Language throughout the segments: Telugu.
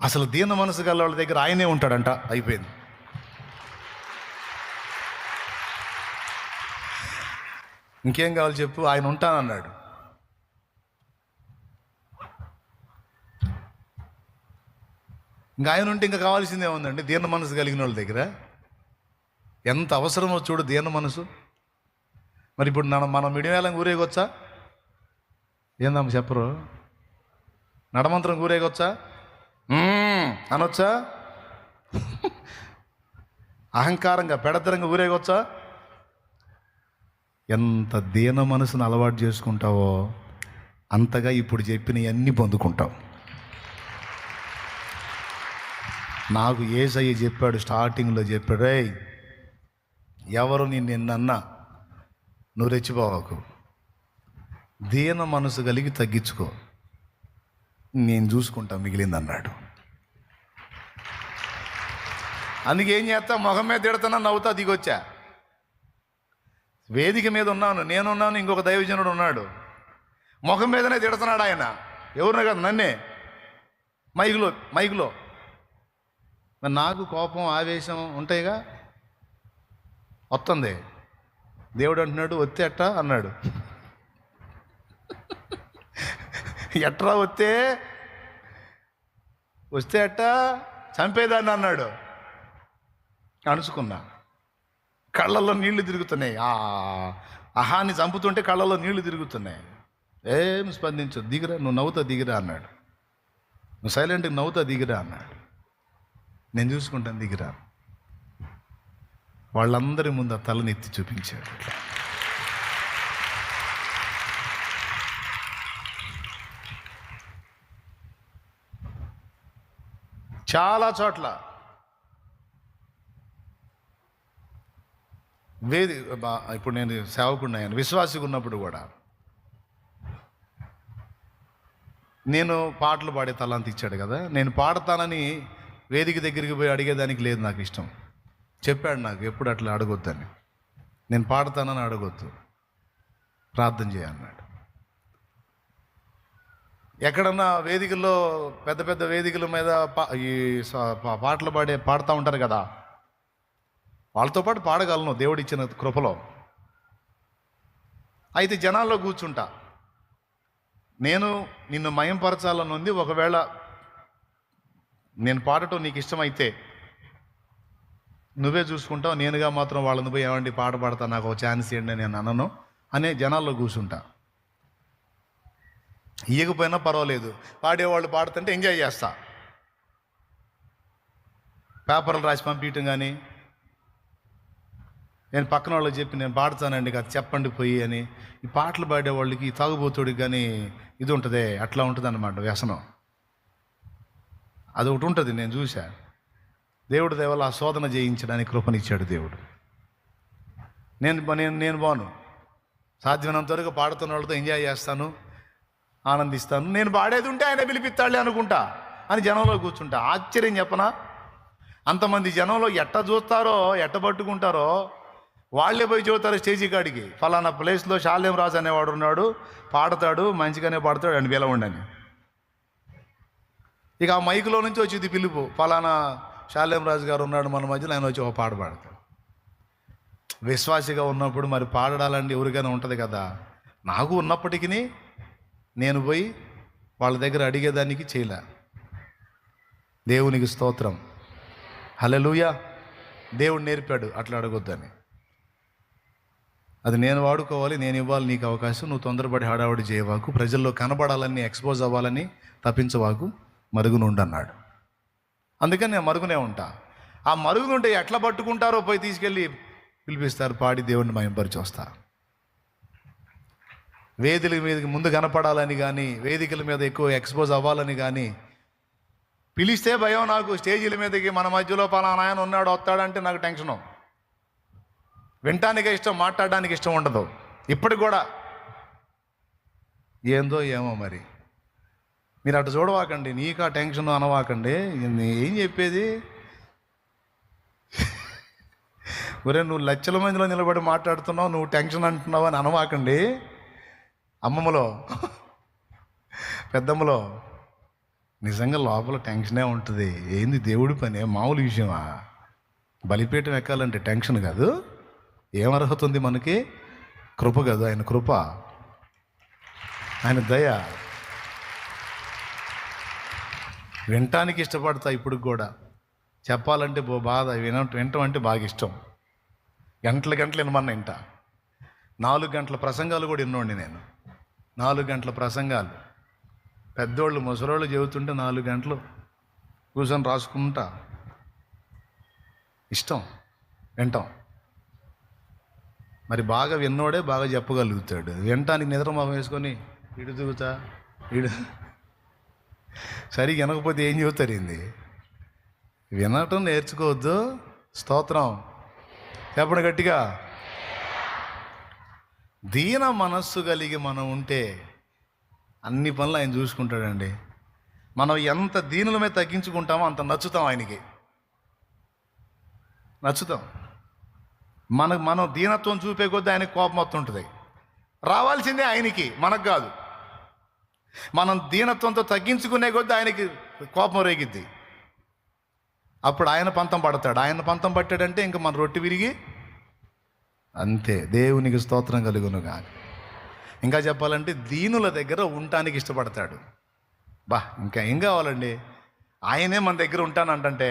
అసలు దీన మనసు గల వాళ్ళ దగ్గర ఆయనే ఉంటాడంట. అయిపోయింది. ఇంకేం కావాలి చెప్పు, ఆయన ఉంటానన్నాడు. ఇంకా ఆయన ఉంటే ఇంకా కావాల్సిందే ఉందండి. దీన మనసు కలిగిన వాళ్ళ దగ్గర ఎంత అవసరమో చూడు దీన మనసు. మరి ఇప్పుడు మనం మిడివేళం ఊరేగొచ్చా? ఏందమ్మ చెప్పరు? నడమంత్రం ఊరేగొచ్చా అనొచ్చా? అహంకారంగా పెడతరంగా ఊరేగొచ్చా? ఎంత దీన మనసును అలవాటు చేసుకుంటావో అంతగా ఇప్పుడు చెప్పినవన్నీ పొందుకుంటావు. నాకు యేసయ్య చెప్పాడు, స్టార్టింగ్లో చెప్పాడు, రేయ్ ఎవరు నిన్నన్నా నువ్వు రెచ్చిపోవకు, దీన మనసు కలిగి తగ్గించుకో, నేను చూసుకుంటా మిగిలింది అన్నాడు. అందుకే ఏం చేస్తా, మొహం మీద తిడుతున్నా, నవ్వుతా దిగొచ్చా. వేదిక మీద ఉన్నాను, నేనున్నాను, ఇంకొక దైవజనుడు ఉన్నాడు. ముఖం మీదనే తిడుతున్నాడు ఆయన. ఎవరిని కదా, నన్నే. మైకులో మరి నాకు కోపం ఆవేశం ఉంటాయిగా, వస్తుంది. దేవుడు అంటున్నాడు, వస్తే ఎట్టా అన్నాడు. ఎట్రా వస్తే ఎట్టా చంపేదాన్ని అన్నాడు. అణుచుకున్నా, కళ్ళల్లో నీళ్లు తిరుగుతున్నాయి. అహాన్ని చంపుతుంటే కళ్ళల్లో నీళ్లు తిరుగుతున్నాయి. ఏం స్పందించు, దిగిరా, నువ్వు నవ్వుతా దిగిరా అన్నాడు. నువ్వు సైలెంట్గా నవ్వుతా దిగిరా అన్నాడు. నేను చూసుకుంటాను దిగిరా. వాళ్ళందరి ముందు ఆ తలనెత్తి చూపించాడు. చాలా చోట్ల ఇప్పుడు నేను సేవకుడిని అయ్యాను, విశ్వాసిగా ఉన్నప్పుడు కూడా నేను పాటలు పాడే తలాంత ఇచ్చాడు కదా. నేను పాడతానని వేదిక దగ్గరికి పోయి అడిగేదానికి లేదు నాకు ఇష్టం. చెప్పాడు నాకు, ఎప్పుడు అట్లా అడగొద్దని. నేను పాడతానని అడగొద్దు, ప్రార్థన చేయన్నాడు. ఎక్కడన్నా వేదికల్లో, పెద్ద పెద్ద వేదికల మీద ఈ పాటలు పాడుతూ ఉంటారు కదా, వాళ్ళతో పాటు పాడగలను దేవుడు ఇచ్చిన కృపలో. అయితే జనాల్లో కూర్చుంటా, నేను నిన్ను మయంపరచాలని ఉంది. ఒకవేళ నేను పాడటం నీకు ఇష్టమైతే నువ్వే చూసుకుంటావు, నేనుగా మాత్రం వాళ్ళని పోయి ఏమండి పాట పాడతా, నాకు ఒక ఛాన్స్ ఇవ్వండి నేను అనను అనే జనాల్లో కూర్చుంటా. ఇయ్యకపోయినా పర్వాలేదు, పాడేవాళ్ళు పాడుతుంటే ఎంజాయ్ చేస్తా. పేపర్లు రాసి పంపించడం కానీ, నేను పక్కన వాళ్ళకి చెప్పి నేను పాడుతానండి కాదు చెప్పండి పోయి అని. ఈ పాటలు పాడేవాళ్ళకి, ఈ తాగుబోతుడికి కానీ ఇది ఉంటుంది, అట్లా ఉంటుంది అన్నమాట వ్యసనం. అది ఒకటి ఉంటుంది, నేను చూసా. దేవుడు దేవాల ఆ శోధన చేయించడానికి కృపనిచ్చాడు దేవుడు. నేను బాను సాధ్యమైనంత వరకు పాడుతున్న వాళ్ళతో ఎంజాయ్ చేస్తాను, ఆనందిస్తాను. నేను పాడేది ఉంటే ఆయన పిలిపిస్తాడులే అనుకుంటా అని జనంలో కూర్చుంటా. ఆశ్చర్యం చెప్పనా, అంతమంది జనంలో ఎట్ట చూస్తారో, ఎట్ట పట్టుకుంటారో వాళ్ళే పోయి చూస్తారు స్టేజీ కాడికి, ఫలానా ప్లేస్లో షాలేం రాజు అనేవాడు ఉన్నాడు, పాడతాడు, మంచిగానే పాడతాడు అని పిలవండి. ఇక ఆ మైకులో నుంచి వచ్చింది పిలుపు, ఫలానా షాలేం రాజు గారు ఉన్నాడు మన మధ్యలో, ఆయన వచ్చి ఒక పాట పాడతాడు. విశ్వాసిగా ఉన్నప్పుడు మరి పాడాలంటే ఎవరికైనా ఉంటుంది కదా. నాకు ఉన్నప్పటికీ నేను పోయి వాళ్ళ దగ్గర అడిగేదానికి చేయలే. దేవునికి స్తోత్రం, హల్లెలూయా. దేవుడు నేర్పాడు అట్లా అడగొద్దని. అది నేను వాడుకోవాలి, నేను ఇవ్వాలి నీకు అవకాశం. నువ్వు తొందరపడి హడావుడి చేయవాకు, ప్రజల్లో కనబడాలని, ఎక్స్పోజ్ అవ్వాలని తప్పించవాకు, మరుగునుండన్నాడు. అందుకని నేను మరుగునే ఉంటా. ఆ మరుగునుంటే ఎట్లా పట్టుకుంటారో పోయి తీసుకెళ్ళి పిలిపిస్తారు, పాడి దేవుడిని మయంపరిచి వస్తా. వేదికల మీదకి ముందు కనపడాలని కానీ, వేదికల మీద ఎక్కువ ఎక్స్పోజ్ అవ్వాలని కానీ పిలిస్తే భయం నాకు. స్టేజీల మీదకి మన మధ్యలో పలానా ఆయన ఉన్నాడు వస్తాడంటే నాకు టెన్షను. వినటానికే ఇష్టం, మాట్లాడడానికి ఇష్టం ఉండదు. ఇప్పటికి కూడా ఏందో ఏమో మరి. మీరు అటు చూడవాకండి, నీకు ఆ టెన్షన్ అనవాకండి. ఏం చెప్పేది, ఒరే నువ్వు లక్షల మందిలో నిలబడి మాట్లాడుతున్నావు, నువ్వు టెన్షన్ అంటున్నావు అని అనవాకండి. అమ్మమ్మలో, పెద్దమ్మలో నిజంగా లోపల టెన్షనే ఉంటుంది. ఏంది దేవుడి పని, మామూలు విషయమా? బలిపీఠం ఎక్కాలంటే టెన్షన్ కాదు. ఏం అర్హత ఉంది మనకి? కృప కాదు, ఆయన కృప, ఆయన దయ. వినటానికి ఇష్టపడతా ఇప్పుడు కూడా. చెప్పాలంటే బాధ, వినటం అంటే బాగా ఇష్టం. గంటలు వినమన్నా ఇంట. 4 గంటల ప్రసంగాలు కూడా విన్నోండి నేను. 4 గంటల ప్రసంగాలు పెద్దోళ్ళు ముసలోళ్ళు చెబుతుంటే 4 గంటలు కూర్చొని రాసుకుంటా. ఇష్టం వింటాం. మరి బాగా విన్నోడే బాగా చెప్పగలుగుతాడు. వినటానికి నిద్రమోహం వేసుకొని ఇడు దిగుతా ఇడు సరిగ్గా వినకపోతే ఏం చెబుతారు? ఏంది వినటం నేర్చుకోవద్దు. స్తోత్రం చెప్పండి గట్టిగా. దీన మనస్సు కలిగి మనం ఉంటే అన్ని పనులు ఆయన చూసుకుంటాడండి. మనం ఎంత దీనులమే తగ్గించుకుంటామో అంత నచ్చుతాం ఆయనకి, నచ్చుతాం. మనం దీనత్వం చూపే కొద్దీ ఆయనకి కోపం వస్తుంటుంది. రావాల్సిందే ఆయనకి, మనకు కాదు. మనం దీనత్వంతో తగ్గించుకునే కొద్దీ ఆయనకి కోపం రేగిద్ది. అప్పుడు ఆయన పంతం పడతాడు. ఆయన పంతం పట్టాడంటే ఇంకా మన రొట్టె విరిగి అంతే. దేవునికి స్తోత్రం కలుగును కానీ. ఇంకా చెప్పాలంటే దీనుల దగ్గర ఉండటానికి ఇష్టపడతాడు. ఇంకా ఏం కావాలండి? ఆయనే మన దగ్గర ఉంటానంటే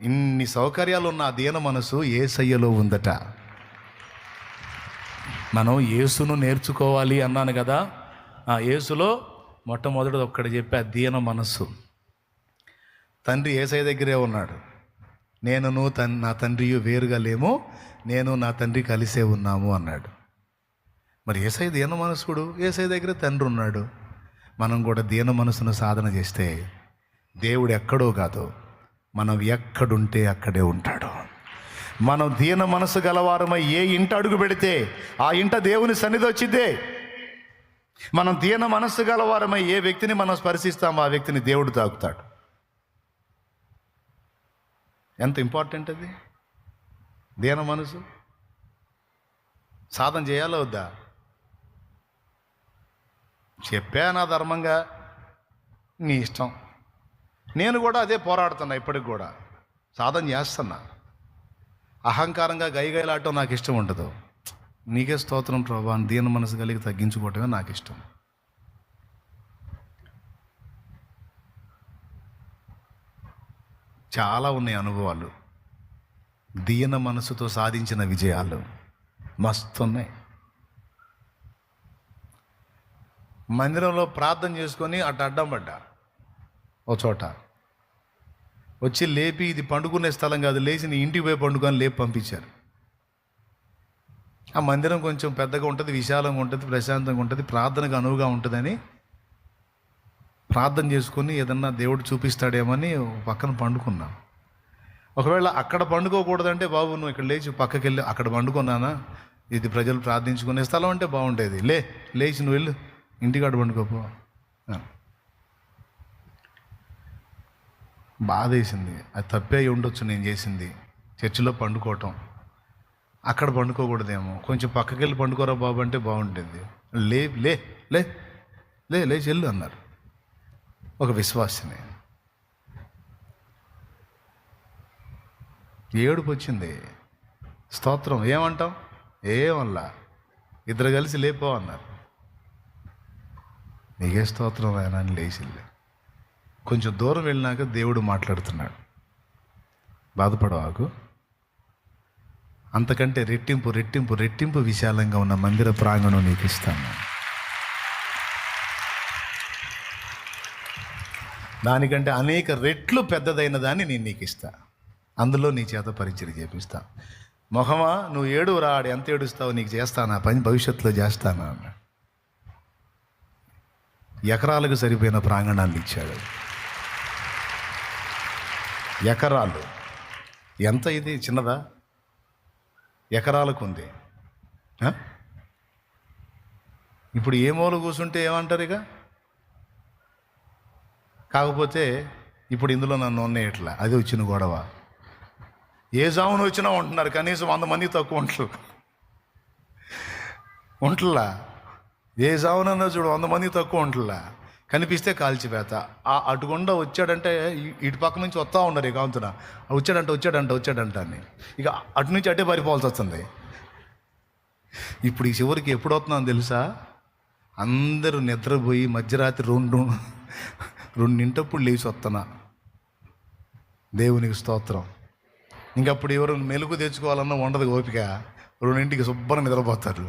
ఇన్ని సౌకర్యాలు ఉన్న ఆ దీన మనసు యేసయ్యలో ఉందట. మనం యేసును నేర్చుకోవాలి అన్నాను కదా. ఆ యేసులో మొట్టమొదటిది ఒక్కటి చెప్పి, ఆ దీన మనస్సు. తండ్రి యేసయ్య దగ్గరే ఉన్నాడు. నేనును నా తండ్రియు వేరుగా లేము, నేను నా తండ్రి కలిసే ఉన్నాము అన్నాడు. మరి యేసయ్య దీన మనసుడు, యేసయ్య దగ్గర తండ్రి ఉన్నాడు. మనం కూడా దీన మనసును సాధన చేస్తే దేవుడు ఎక్కడో కాదు, మనం ఎక్కడుంటే అక్కడే ఉంటాడు. మనం దీన మనసు గలవారమై ఏ ఇంట అడుగు పెడితే ఆ ఇంట దేవుని సన్నిధి వచ్చిద్దే. మనం దీన మనస్సు గలవారమై ఏ వ్యక్తిని మనం స్పర్శిస్తామో ఆ వ్యక్తిని దేవుడు తాకుతాడు. ఎంత ఇంపార్టెంట్ అది దీన మనసు. సాధన చేయాలా వద్దా? చెప్పా నా ధర్మంగా, నీ ఇష్టం. నేను కూడా అదే పోరాడుతున్నా, ఇప్పటికి కూడా సాధన చేస్తున్నా. అహంకారంగా గైగైలాడటం నాకు ఇష్టం ఉండదు. నీకే స్తోత్రం ప్రభా, దీన మనసు కలిగి తగ్గించుకోవటమే నాకు ఇష్టం. చాలా ఉన్నాయి అనుభవాలు, దీన మనసుతో సాధించిన విజయాలు మస్తున్నాయి. మందిరంలో ప్రార్థన చేసుకొని అటు అడ్డం పడ్డా ఓ చోట. వచ్చి లేపి, ఇది పండుకునే స్థలం కాదు, లేచి నీ ఇంటికి పోయి పండుకొని లేపి పంపించారు. ఆ మందిరం కొంచెం పెద్దగా ఉంటుంది, విశాలంగా ఉంటుంది, ప్రశాంతంగా ఉంటుంది, ప్రార్థనకు అనువుగా ఉంటుందని ప్రార్థన చేసుకొని ఏదన్నా దేవుడు చూపిస్తాడేమని పక్కన పండుకున్నా. ఒకవేళ అక్కడ పండుకోకూడదంటే, బాబు నువ్వు ఇక్కడ లేచి పక్కకి వెళ్ళి అక్కడ పండుకున్నానా, ఇది ప్రజలు ప్రార్థించుకునే స్థలం అంటే బాగుండేది, లేచి నువ్వు వెళ్ళు ఇంటికాడ పండుకోపో. బాధ వేసింది. అది తప్పే ఉండొచ్చు నేను చేసింది. చర్చిలో పండుకోవటం, అక్కడ పండుకోకూడదేమో, కొంచెం పక్కకి వెళ్ళి పండుకోరా బాబు అంటే బాగుంటుంది. లేచి వెళ్ళు అన్నారు ఒక విశ్వాసిని. ఏడుపు వచ్చింది. స్తోత్రం ఏమంటాం? ఏమల్లా, ఇద్దరు కలిసి లేపో అన్నారు. నీకే స్తోత్రం ఆయన అని లేచిల్లే. కొంచెం దూరం వెళ్ళినాక దేవుడు మాట్లాడుతున్నాడు, బాధపడవాకు, అంతకంటే రెట్టింపు రెట్టింపు రెట్టింపు విశాలంగా ఉన్న మందిర ప్రాంగణం నీకు ఇస్తాను. దానికంటే అనేక రెట్లు పెద్దదైన దాన్ని నేను నీకు ఇస్తా. అందులో నీ చేత పరిచయం చేపిస్తా. మొహమా నువ్వు ఏడు రాడు, ఎంత ఏడుస్తావు, నీకు చేస్తానా పని, భవిష్యత్తులో చేస్తానా అన్న. ఎకరాలకు సరిపోయిన ప్రాంగణాన్ని ఇచ్చాడు. ఎకరాలు ఎంత? ఇది చిన్నదా? ఎకరాలకు ఉంది. ఇప్పుడు ఏ మూల కూర్చుంటే ఏమంటారు ఇక? కాకపోతే ఇప్పుడు ఇందులో నన్ను ఉన్నట్లా, అది వచ్చిన గొడవ. ఏ జామును వచ్చినా ఉంటున్నారు, కనీసం 100 మంది తక్కువ ఉంటలా. ఏ జామునన్నా చూడు 100 మంది తక్కువ ఉంటలా. కనిపిస్తే కాల్చివేత. అటుకుండా వచ్చాడంటే ఇటు పక్క నుంచి వస్తూ ఉన్నారు ఇక కాంతున, వచ్చాడంట అని ఇక అటు నుంచి అటే పారిపోవాల్సి వస్తుంది. ఇప్పుడు ఈ చివరికి ఎప్పుడు వస్తున్నాను తెలుసా? అందరూ నిద్రపోయి మధ్యరాత్రి రెండింటప్పుడు లేచి వస్తున్నా. దేవునికి స్తోత్రం. ఇంకప్పుడు ఎవరు మెలుగు తెచ్చుకోవాలన్నా ఉండదు ఓపిక. 2ంటికి శుభ్రంగా నిద్రపోతారు.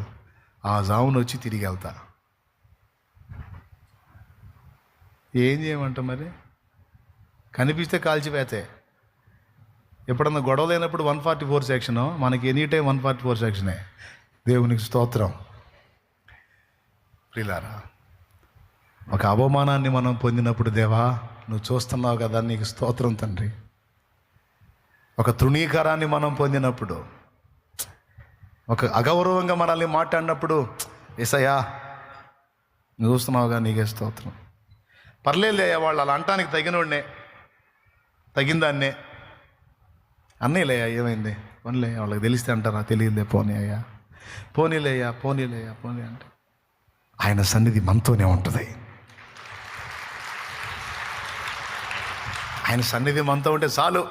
ఆ జామును వచ్చి తిరిగి వెళ్తా. ఏం చేయమంట మరి? కనిపిస్తే కాల్చివేతే. ఎప్పుడన్నా గొడవ లేనప్పుడు 144 సెక్షను, మనకి ఎనీ టైం 144 సెక్షనే. దేవునికి స్తోత్రం. ప్రియులారా, ఒక అవమానాన్ని మనం పొందినప్పుడు, దేవా నువ్వు చూస్తున్నావు కదా, నీకు స్తోత్రం తండ్రి. ఒక తృణీకారాన్ని మనం పొందినప్పుడు, ఒక అగౌరవంగా మనల్ని మాట్లాడినప్పుడు, యేసయ్యా నువ్వు చూస్తున్నావుగా, నీకే స్తోత్రం. పర్లేదులే, వాళ్ళు అలా అంటానికి తగిందాన్నే అన్నీలేయ్యా, ఏమైంది పోనీలే, వాళ్ళకి తెలిస్తే అంటారా, తెలియదులే, పోనీలేయ్యా అంటే ఆయన సన్నిధి మనతోనే ఉంటుంది. ఆయన సన్నిధి మనతో ఉంటే చాలు.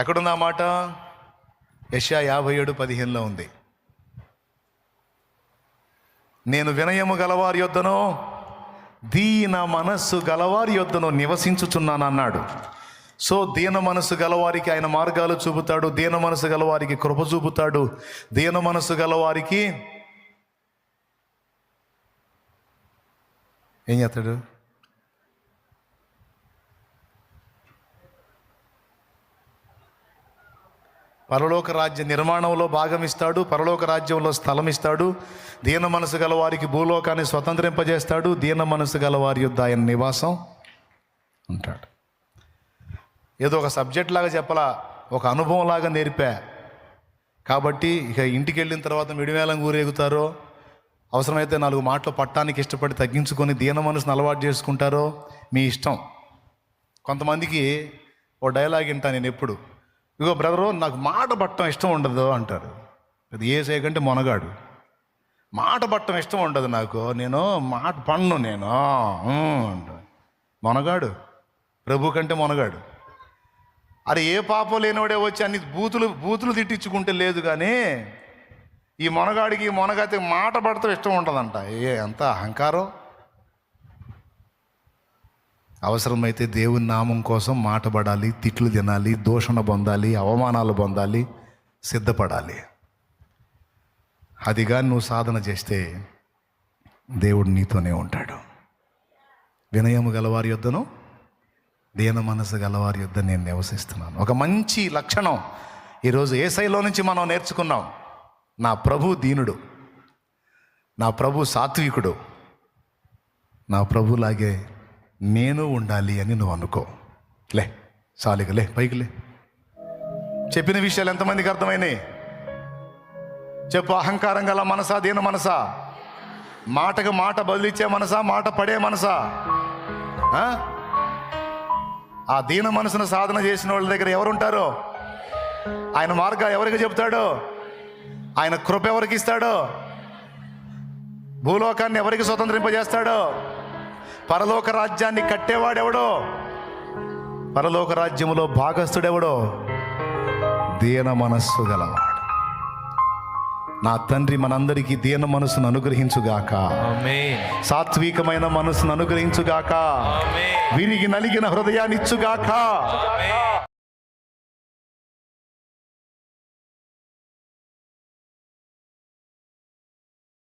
ఎక్కడుంది ఆ మాట? యెషయా 57:15 ఉంది. నేను వినయము గలవారి యొద్దనో దీన మనస్సు గలవారి యొద్దనో నివసించుచున్నాను అన్నాడు. సో దీన మనస్సు గలవారికి ఆయన మార్గాలు చూపుతాడు, దీన మనస్సు గలవారికి కృప చూపుతాడు, దీన మనస్సు గలవారికి ఏం చేస్తాడు? పరలోక రాజ్య నిర్మాణంలో భాగం ఇస్తాడు, పరలోక రాజ్యంలో స్థలం ఇస్తాడు. దీన మనసు గలవారికి భూలోకాన్ని స్వతంత్రింపజేస్తాడు, దీన మనసు గలవారి యొద్ద ఆయన నివాసం ఉంటాడు. ఏదో ఒక సబ్జెక్ట్ లాగా చెప్పలా, ఒక అనుభవం లాగా నేర్పా. కాబట్టి ఇక ఇంటికి వెళ్ళిన తర్వాత మిడివేలం ఊరేగుతారో, అవసరమైతే 4 మాటలు పట్టానికి ఇష్టపడి తగ్గించుకొని దీన మనసును అలవాటు చేసుకుంటారో మీ ఇష్టం. కొంతమందికి ఓ డైలాగ్ వింటా నేను ఎప్పుడు, ఇగో బ్రదరు నాకు మాట పట్టడం ఇష్టం ఉండదు అంటారు. అది ఏసై కంటే మొనగాడు. మాట పట్టడం ఇష్టం ఉండదు నాకు, నేను మాట పన్ను నేను మొనగాడు, ప్రభు కంటే మొనగాడు. అరే ఏ పాపం లేనివాడే వచ్చి అన్ని బూతులు తిట్టించుకుంటే లేదు, కానీ ఈ మొనగాడికి మొనగాతే మాట పడతాం ఇష్టం ఉంటుందంట. ఎంత అహంకారం! అవసరమైతే దేవుని నామం కోసం మాటపడాలి, తిట్లు తినాలి, దూషణ పొందాలి, అవమానాలు పొందాలి, సిద్ధపడాలి. అదిగా నువ్వు సాధన చేస్తే దేవుడు నీతోనే ఉంటాడు. వినయము గలవారి యొద్దను దీన మనసు గలవారి యొద్ద నేను నివసిస్తున్నాను. ఒక మంచి లక్షణం ఈరోజు యేసయ్యలో నుంచి మనం నేర్చుకున్నాం. నా ప్రభు దీనుడు, నా ప్రభు సాత్వికుడు, నా ప్రభులాగే నేను ఉండాలి అని నువ్వు అనుకో. లే సాలిగా లే, పైకి లే. చెప్పిన విషయాలు ఎంతమందికి అర్థమైనాయి చెప్పు. అహంకారం గల మనసా, దీన మనసా? మాటకు మాట బదిలిచ్చే మనసా, మాట పడే మనసా? ఆ దీన మనసును సాధన చేసిన వాళ్ళ దగ్గర ఎవరుంటారో, ఆయన మార్గాలు ఎవరికి చెప్తాడో, ఆయన కృప ఎవరికి ఇస్తాడో, భూలోకాన్ని ఎవరికి స్వతంత్రింపజేస్తాడో, పరలోక రాజ్యాన్ని కట్టేవాడెవడో, పరలోక రాజ్యములో భాగస్థుడెవడో, దీన మనస్సు గలవాడు. నా తండ్రి మనందరికీ దీన మనసును అనుగ్రహించుగాక, సాత్వికమైన మనసును అనుగ్రహించుగాక, విరిగి నలిగిన హృదయాన్ని ఇచ్చుగాక.